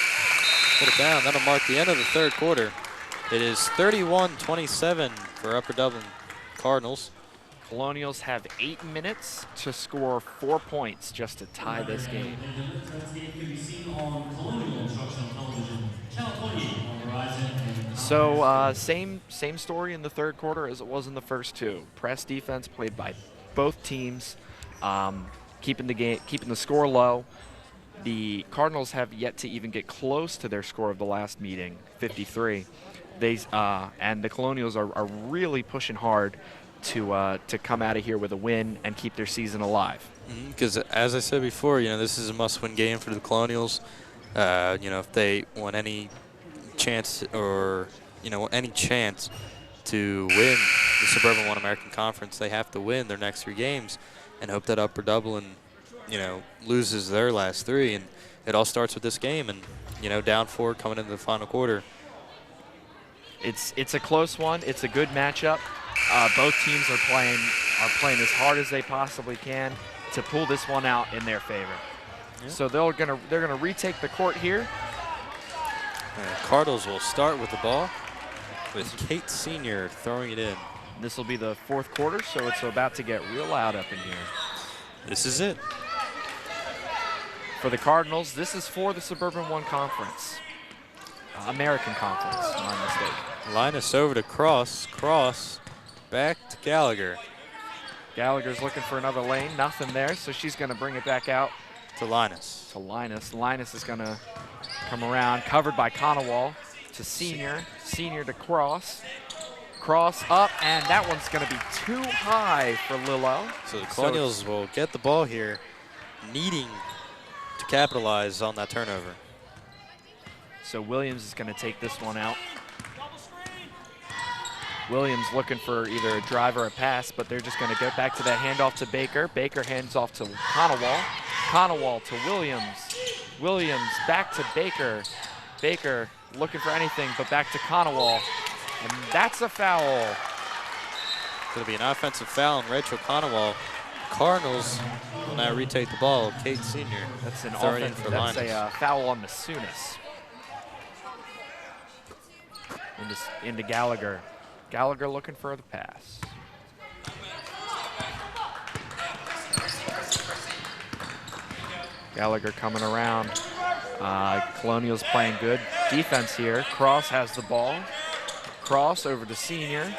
put it down. That'll mark the end of the third quarter. It is 31-27 for Upper Dublin Cardinals. Colonials have 8 minutes to score 4 points just to tie this game. So same story in the third quarter as it was in the first 2. Press defense played by both teams, keeping the score low. The Cardinals have yet to even get close to their score of the last meeting, 53. And the Colonials are really pushing hard to come out of here with a win and keep their season alive. Because as I said before, this is a must-win game for the Colonials. If they want any chance to win the Suburban One American Conference, they have to win their next 3 games and hope that Upper Dublin, loses their last 3. And it all starts with this game and, down 4 coming into the final quarter. It's a close one. It's a good matchup. Both teams are playing as hard as they possibly can to pull this one out in their favor. Yeah. So they're gonna retake the court here. Cardinals will start with the ball with Kate Senior throwing it in. This will be the fourth quarter, so it's about to get real loud up in here. This is it. For the Cardinals, this is for the Suburban One Conference. American Conference, my mistake. Linus over to Cross. Cross back to Gallagher. Gallagher's looking for another lane. Nothing there, so she's going to bring it back out. To Linus. Linus is going to come around, covered by Conowall. To Senior. Senior to Cross. Cross up, and that one's going to be too high for Lillo. So the Colonials will get the ball here, needing to capitalize on that turnover. So Williams is going to take this one out. Williams looking for either a drive or a pass, but they're just going to get back to that handoff to Baker. Baker hands off to Conowall. Conowall to Williams. Williams back to Baker. Baker looking for anything, but back to Conowall. And that's a foul. Going to be an offensive foul on Rachel Conowall. Cardinals will now retake the ball. Kate Senior. That's an throwing in offense. for That's Linus. a foul on Masunis. Into Gallagher. Gallagher looking for the pass. Gallagher coming around. Colonials playing good defense here. Cross has the ball. Cross over to Senior.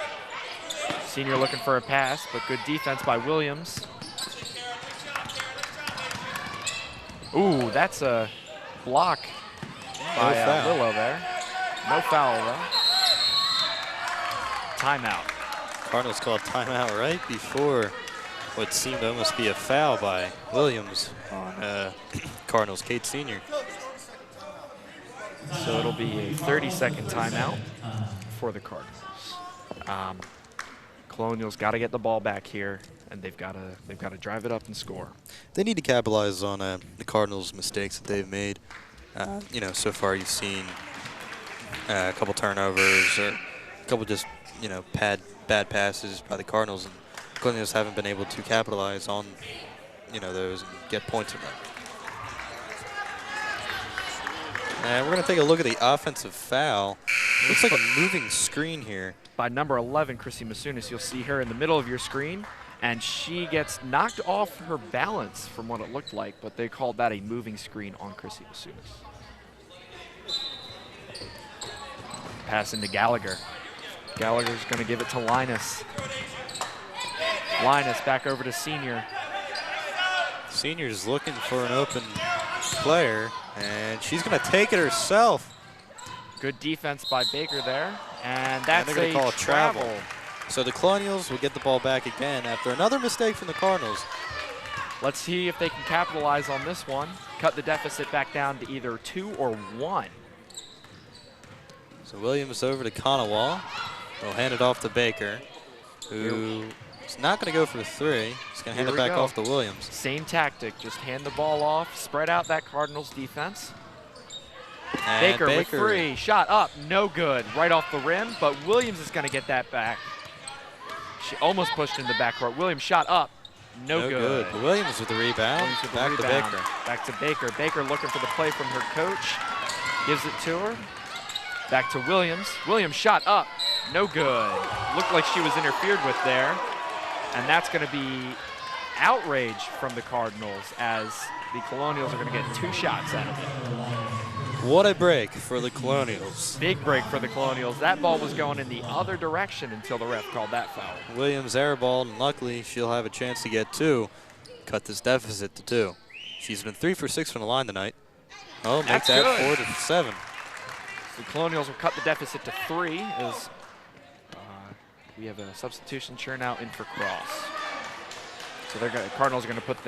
Senior looking for a pass, but good defense by Williams. Ooh, that's a block by Lillo there. No foul though. Timeout. Cardinals called timeout right before what seemed to almost be a foul by Williams on Cardinals Kate Senior. So it'll be a 30-second timeout for the Cardinals. Colonials got to get the ball back here, and they've got to drive it up and score. They need to capitalize on the Cardinals' mistakes that they've made. You know, so far you've seen a couple turnovers or a couple just bad passes by the Cardinals, and Colonials haven't been able to capitalize on those and get points from them. And we're going to take a look at the offensive foul. Looks like a moving screen here. By number 11, Chrissy Masunis. You'll see her in the middle of your screen, and she gets knocked off her balance from what it looked like, but they called that a moving screen on Chrissy Masunis. Pass into Gallagher. Gallagher's going to give it to Linus. Linus back over to Senior. Senior's looking for an open player, and she's going to take it herself. Good defense by Baker there, and that's they're going to call a travel. So the Colonials will get the ball back again after another mistake from the Cardinals. Let's see if they can capitalize on this one. Cut the deficit back down to either 2 or 1. So Williams over to Conowall. They'll hand it off to Baker, who is not going to go for 3. He's going to hand it back off to Williams. Same tactic, just hand the ball off, spread out that Cardinals defense. And Baker with 3, shot up, no good, right off the rim, but Williams is going to get that back. She almost pushed into the backcourt. Williams shot up, no good. But Williams with the rebound, back to Baker. Back to Baker. Baker looking for the play from her coach, gives it to her. Back to Williams. Williams shot up, no good. Looked like she was interfered with there, and that's going to be outrage from the Cardinals as the Colonials are going to get 2 shots out of it. What a break for the Colonials. Big break for the Colonials. That ball was going in the other direction until the ref called that foul. Williams airballed, and luckily she'll have a chance to get 2. Cut this deficit to 2. She's been 3 for 6 from the line tonight. Oh, make that 4 to 7. The Colonials will cut the deficit to 3 as we have a substitution churn out in for Cross. So the Cardinals are going to put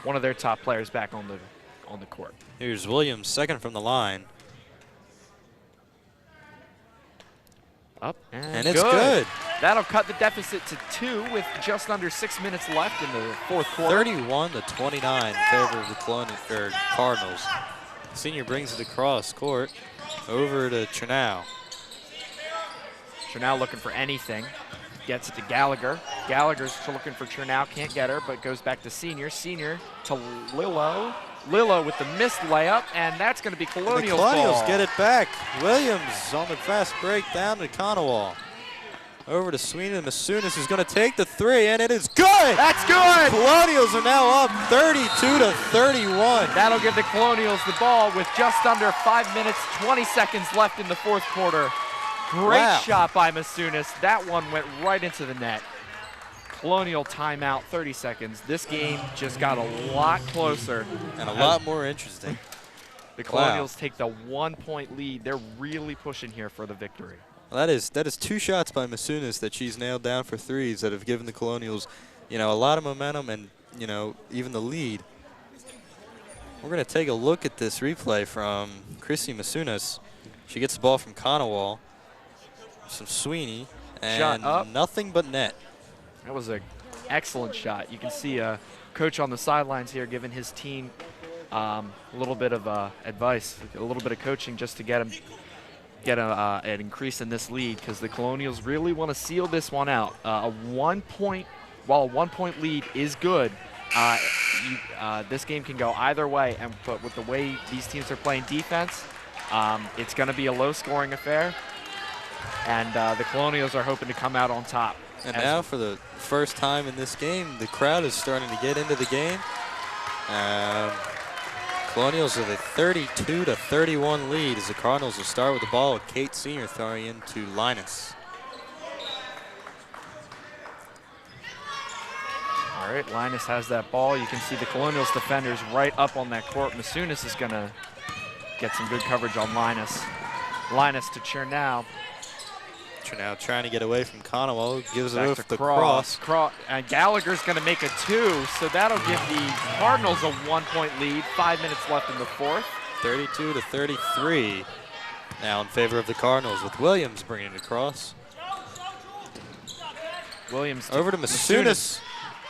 one of their top players back on the court. Here's Williams, second from the line. Up and it's good. That'll cut the deficit to 2 with just under 6 minutes left in the 4th quarter. 31 to 29 in favor of the Cardinals. Senior brings it across court over to Chernow. Chernow looking for anything. Gets it to Gallagher. Gallagher's looking for Chernow, can't get her, but goes back to Senior. Senior to Lillo. Lillo with the missed layup, and that's going to be Colonials' ball. The Colonials get it back. Williams on the fast break down to Conowall. Over to Sweeney. Masunis who's going to take the 3, and it is good! That's good! Colonials are now up 32 to 31. That'll give the Colonials the ball with just under 5 minutes, 20 seconds left in the 4th quarter. Great shot by Masunis. That one went right into the net. Colonial timeout, 30 seconds. This game just got a lot closer. And a lot more interesting. The Colonials take the 1-point lead. They're really pushing here for the victory. Well, that is 2 shots by Masunas that she's nailed down for threes that have given the Colonials, you know, a lot of momentum and, you know, even the lead. We're going to take a look at this replay from Chrissy Masunas. She gets the ball from Conowall, some Sweeney, and Shot up. nothing but net. That was an excellent shot. You can see a coach on the sidelines here giving his team a little bit of advice, a little bit of coaching just to get an increase in this lead, because the Colonials really want to seal this one out. While a 1 point lead is good, this game can go either way. But with the way these teams are playing defense, it's going to be a low-scoring affair, and the Colonials are hoping to come out on top. And now, for the first time in this game, the crowd is starting to get into the game. Colonials with a 32-31 lead as the Cardinals will start with the ball with Kate Sr. throwing into Linus. All right, Linus has that ball. You can see the Colonials defenders right up on that court. Masunas is going to get some good coverage on Linus. Linus to Chernow. Chernow trying to get away from Conowall, gives it Back over to the cross. And Gallagher's going to make a 2, so that'll give the Cardinals a 1 point lead. 5 minutes left in the fourth. 32-33 now in favor of the Cardinals, with Williams bringing it across. Williams over to Masunas.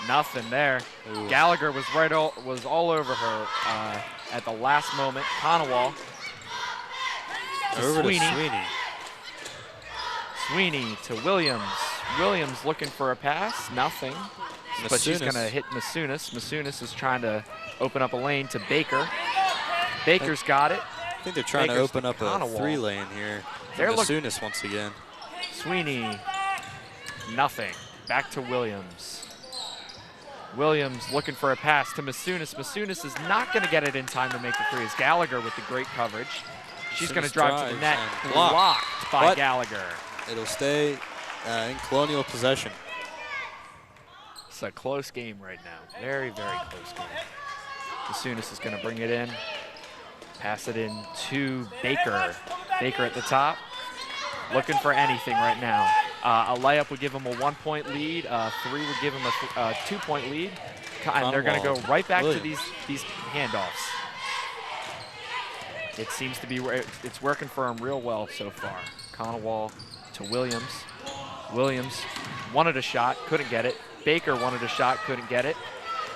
Nothing there. Ooh. Gallagher was was all over her at the last moment. Conowall Over Sweeney. to Sweeney. Sweeney to Williams. Williams looking for a pass. Nothing. But she's going to hit Masunas. Masunas is trying to open up a lane to Baker. Baker's got it. I think they're trying to open up a 3-lane here. Masunas once again. Sweeney. Nothing. Back to Williams. Williams looking for a pass to Masunas. Masunas is not going to get it in time to make the threes. Gallagher with the great coverage. She's going to drive to the net. Blocked by Gallagher. It'll stay in Colonial possession. It's a close game right now. Very, very close game. Masunas is going to bring it in. Pass it in to Baker. Baker at the top. Looking for anything right now. A layup would give him a 1 point lead. 3 would give him a 2 point lead. And they're going to go right back to these handoffs. It seems to be it's working for him real well so far. Conowall to Williams. Williams wanted a shot, couldn't get it. Baker wanted a shot, couldn't get it.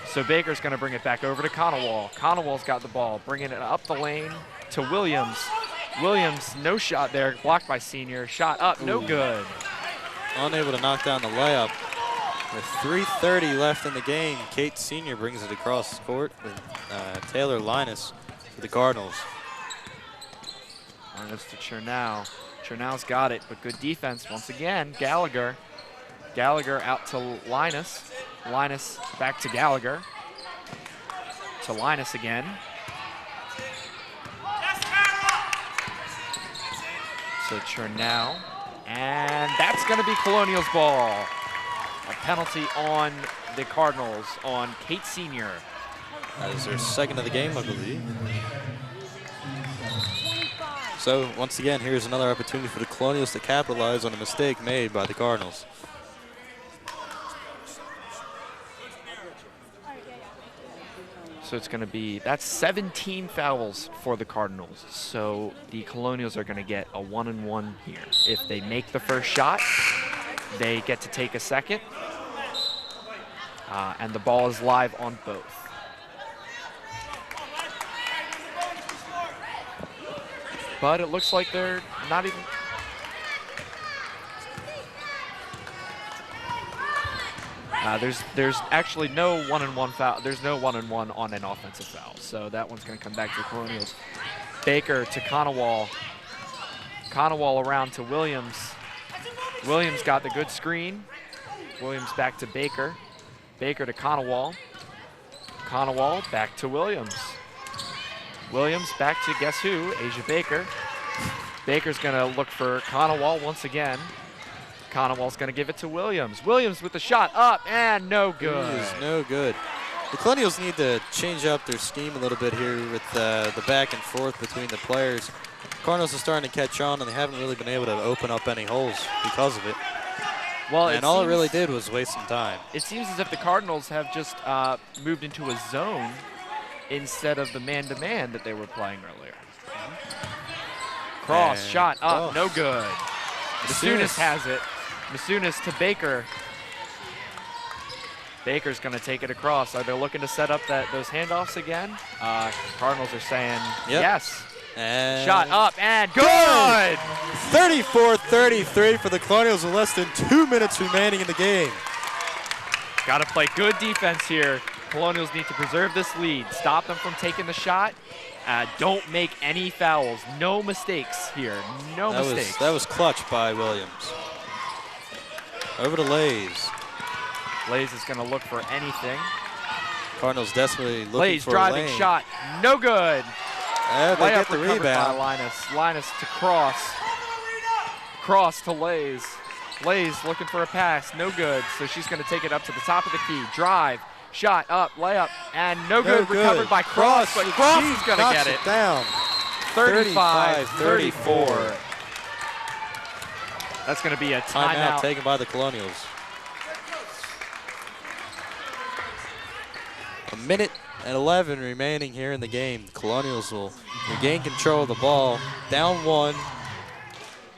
So Baker's going to bring it back over to Conowall. Conowall's got the ball, bringing it up the lane to Williams. Williams, no shot there, blocked by Senior. Shot up, no good. Unable to knock down the layup. With 3:30 left in the game, Kate Senior brings it across the court with Taylor Linus for the Cardinals. Linus to Chernow. Chernow's got it, but good defense once again. Gallagher. Gallagher out to Linus. Linus back to Gallagher. To Linus again. So Chernow. And that's going to be Colonial's ball. A penalty on the Cardinals, on Kate Senior. That is their second of the game, I believe. So once again, here's another opportunity for the Colonials to capitalize on a mistake made by the Cardinals. So it's going to be, that's 17 fouls for the Cardinals. So the Colonials are going to get a 1-and-1 here. If they make the first shot, they get to take a second. And the ball is live on both. But it looks like they're not even... there's actually no 1-and-1 foul. There's no 1-and-1 on an offensive foul. So that one's going to come back to the Colonials. Baker to Conowall. Conowall around to Williams. Williams got the good screen. Williams back to Baker. Baker to Conowall. Conowall back to Williams. Williams back to guess who? Asia Baker. Baker's going to look for Conowall once again. Conowall's going to give it to Williams. Williams with the shot up and no good. It is no good. The Colonials need to change up their scheme a little bit here with the back and forth between the players. Cardinals are starting to catch on, and they haven't really been able to open up any holes because of it. Well, And all it really did was waste some time. It seems as if the Cardinals have just moved into a zone instead of the man-to-man that they were playing earlier. Cross, And shot up, oh. no good. Masunis has it. Masunis to Baker. Baker's going to take it across. Are they looking to set up those handoffs again? Cardinals are saying yes. And Shot up and good! 34-33 for the Colonials with less than 2 minutes remaining in the game. Got to play good defense here. Colonials need to preserve this lead. Stop them from taking the shot. Don't make any fouls. No mistakes here. No mistakes. That was clutch by Williams. Over to Lays. Lays is going to look for anything. Cardinals desperately looking Lays for driving a lane. shot. No good. And they get the recovered rebound. by Linus. Linus to Cross. Cross to Lays. Lays looking for a pass. No good. So she's going to take it up to the top of the key. Drive. Shot up. Layup. And no good. Recovered by Cross. But Cross is going to get it. Down. 35-34. That's going to be a Timeout timeout. taken by the Colonials. A minute and 11 remaining here in the game. The Colonials will regain control of the ball. Down 1.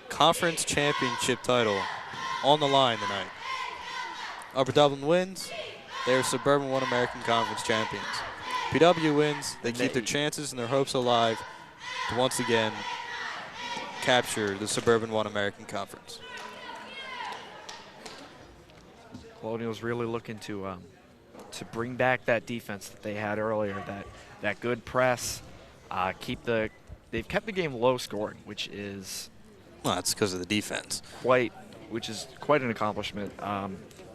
Conference championship title on the line tonight. Upper Dublin wins. They're Suburban 1 American Conference champions. PW wins. They keep their chances and their hopes alive to once again capture the Suburban 1 American Conference. Colonials really looking to bring back that defense that they had earlier, that good press. They've kept the game low scoring, which is Well, that's because of the defense. quite an accomplishment.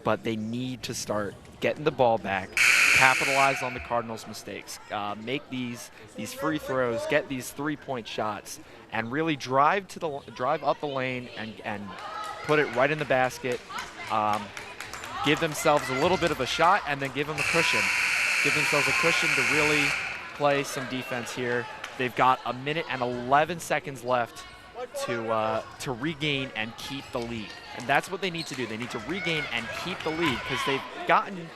But they need to start getting the ball back, capitalize on the Cardinals' mistakes, make these free throws, get these three-point shots, and really drive up the lane and put it right in the basket. Give themselves a little bit of a shot and then give them a cushion. Give themselves a cushion to really play some defense here. They've got a minute and 11 seconds left to regain and keep the lead. And that's what they need to do. They need to regain and keep the lead because they've gotten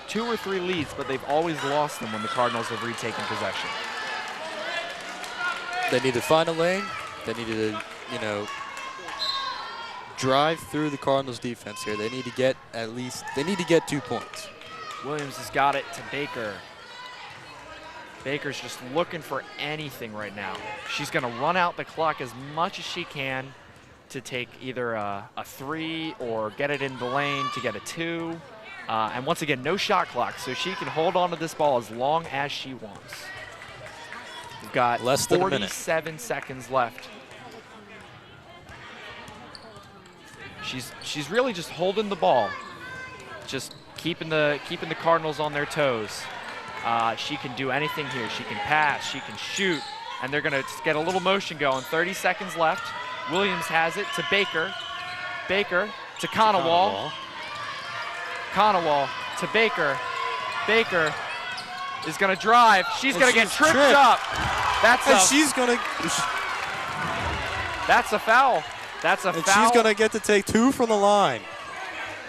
2 or 3 leads, but they've always lost them when the Cardinals have retaken possession. They need to find a lane. They need to, drive through the Cardinals defense here. They need to get 2 points. Williams has got it to Baker. Baker's just looking for anything right now. She's going to run out the clock as much as she can to take either a 3 or get it in the lane to get a 2. And once again, no shot clock, so she can hold on to this ball as long as she wants. We've got less than a minute. 47 seconds left. She's really just holding the ball, just keeping the Cardinals on their toes. She can do anything here. She can pass, she can shoot, and they're gonna just get a little motion going. 30 seconds left. Williams has it to Baker. Baker to Conowall. Conowall to Baker. Baker is gonna drive. She's gonna get tripped up. That's a foul. That's a foul. She's going to get to take 2 from the line.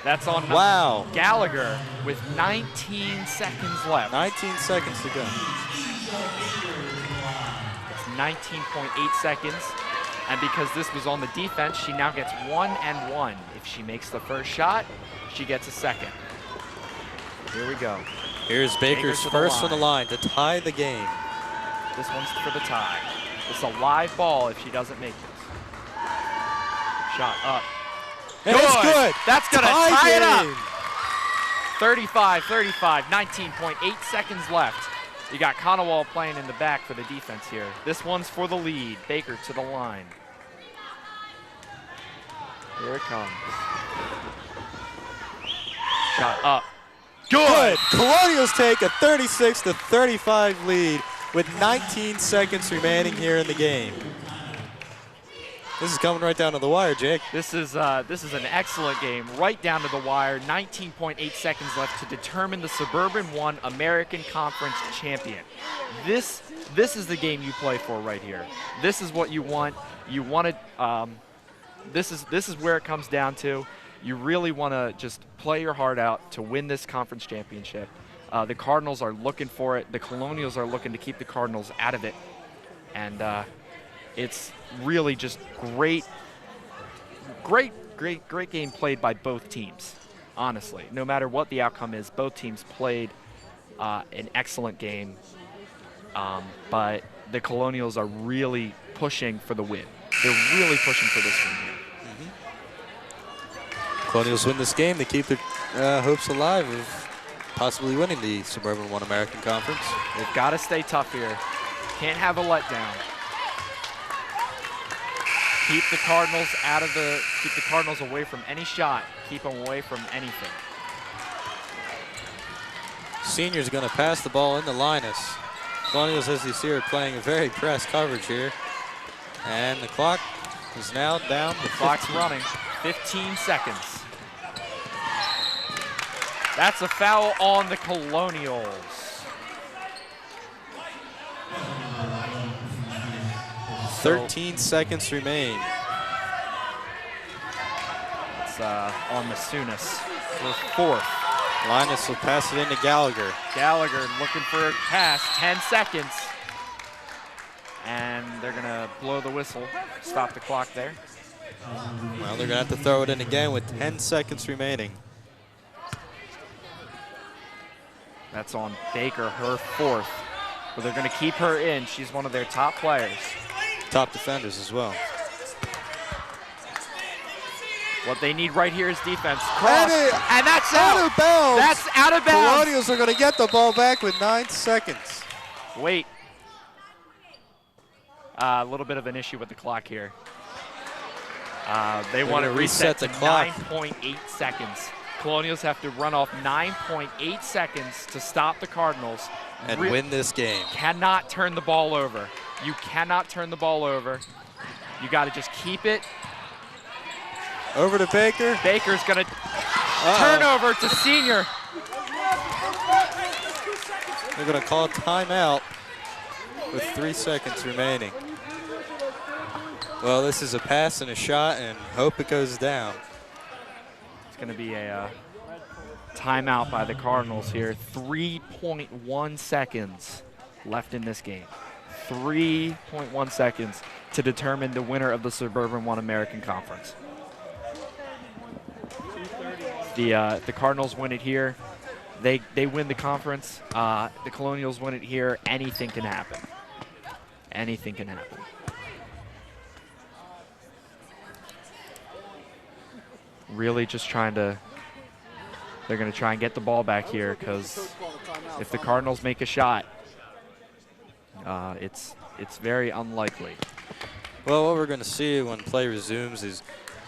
That's on Gallagher with 19 seconds left. 19 seconds to go. It's 19.8 seconds. And because this was on the defense, she now gets 1 and 1. If she makes the first shot, she gets a second. Here we go. Here's Baker's first from the line to tie the game. This one's for the tie. It's a live ball if she doesn't make this. Shot up. And it's good. That's going to tie it up. 35-35, 19.8 seconds left. You got Conowall playing in the back for the defense here. This one's for the lead. Baker to the line. Here it comes. Shot up. Good. Colonials take a 36-35 lead with 19 seconds remaining here in the game. This is coming right down to the wire, Jake. This is an excellent game, right down to the wire. 19.8 seconds left to determine the Suburban 1 American Conference champion. This is the game you play for right here. This is what you want. You want to. This is where it comes down to. You really want to just play your heart out to win this conference championship. The Cardinals are looking for it. The Colonials are looking to keep the Cardinals out of it, and it's really just great game played by both teams. Honestly, no matter what the outcome is, both teams played an excellent game. But the Colonials are really pushing for the win. They're really pushing for this win here. Colonials win this game. They keep their hopes alive of possibly winning the Suburban 1 American Conference. They've got to stay tough here. Can't have a letdown. Keep the Cardinals away from any shot. Keep them away from anything. Senior's going to pass the ball into Linus. Colonials, as you see, are playing a very press coverage here. And the clock is now down to 15. Clock's running. 15 seconds. That's a foul on the Colonials. So 13 seconds remain. It's on Masunas for fourth. Linus will pass it into Gallagher. Gallagher looking for a pass, 10 seconds. And they're gonna blow the whistle, stop the clock there. Well, they're gonna have to throw it in again with 10 seconds remaining. That's on Baker, her fourth. But they're gonna keep her in. She's one of their top players. Top defenders as well. What they need right here is defense. Cross, and that's out of bounds. That's out of bounds. Colonials are gonna get the ball back with 9 seconds. Wait. A little bit of an issue with the clock here. They want to reset to 9.8 seconds. Colonials have to run off 9.8 seconds to stop the Cardinals. And win this game. Cannot turn the ball over. You cannot turn the ball over. You got to just keep it. Over to Baker. Baker's going to turn over to Senior. They're going to call a timeout with 3 seconds remaining. Well, this is a pass and a shot, and hope it goes down. It's going to be a timeout by the Cardinals here. 3.1 seconds left in this game. 3.1 seconds to determine the winner of the Suburban 1 American Conference. The Cardinals win it here. They win the conference. The Colonials win it here. Anything can happen. Anything can happen. Really just trying to, they're going to try and get the ball back here, because if the Cardinals make a shot, it's very unlikely. Well, what we're going to see when play resumes is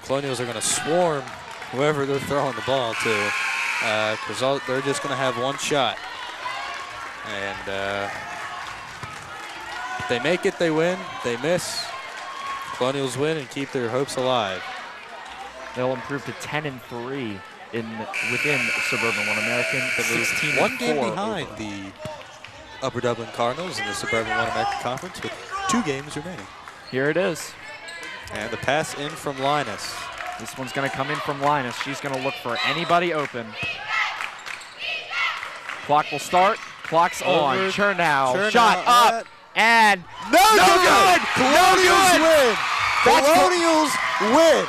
Colonials are going to swarm whoever they're throwing the ball to, because they're just going to have one shot. And if they make it, they win. They miss, Colonials win and keep their hopes alive. They'll improve to 10-3 within Suburban 1 American. 16-4 one game behind the Upper Dublin Cardinals in the Suburban 1 American Conference with 2 games remaining. Here it is. And the pass in from Linus. This one's going to come in from Linus. She's going to look for anybody open. Clock will start. Clock's on. Chernow. Shot up. And no good. Colonials win. Colonials win.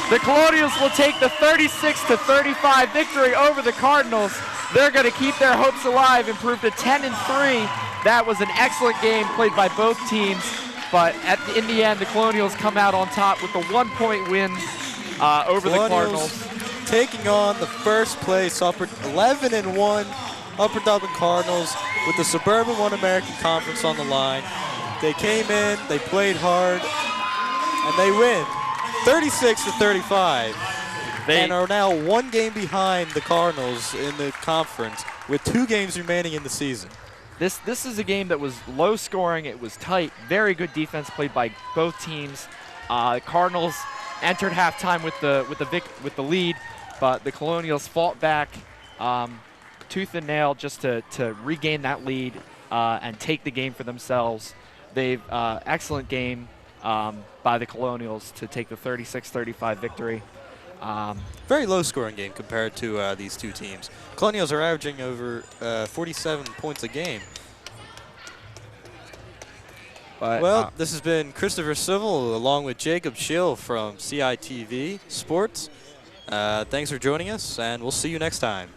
The Colonials will take the 36-35 victory over the Cardinals. They're going to keep their hopes alive, improve to 10-3. That was an excellent game played by both teams, but in the end, the Colonials come out on top with a 1-point win over the Cardinals. Taking on the first place, 11-1 Upper Dublin Cardinals with the Suburban 1 American Conference on the line. They came in, they played hard, and they win. 36-35, and are now 1 game behind the Cardinals in the conference with 2 games remaining in the season. This is a game that was low scoring. It was tight. Very good defense played by both teams. Cardinals entered halftime with the lead, but the Colonials fought back tooth and nail just to regain that lead and take the game for themselves. They've excellent game by the Colonials to take the 36-35 victory. Very low-scoring game compared to these two teams. Colonials are averaging over 47 points a game. But, well, this has been Christopher Civil along with Jacob Schill from CITV Sports. Thanks for joining us, and we'll see you next time.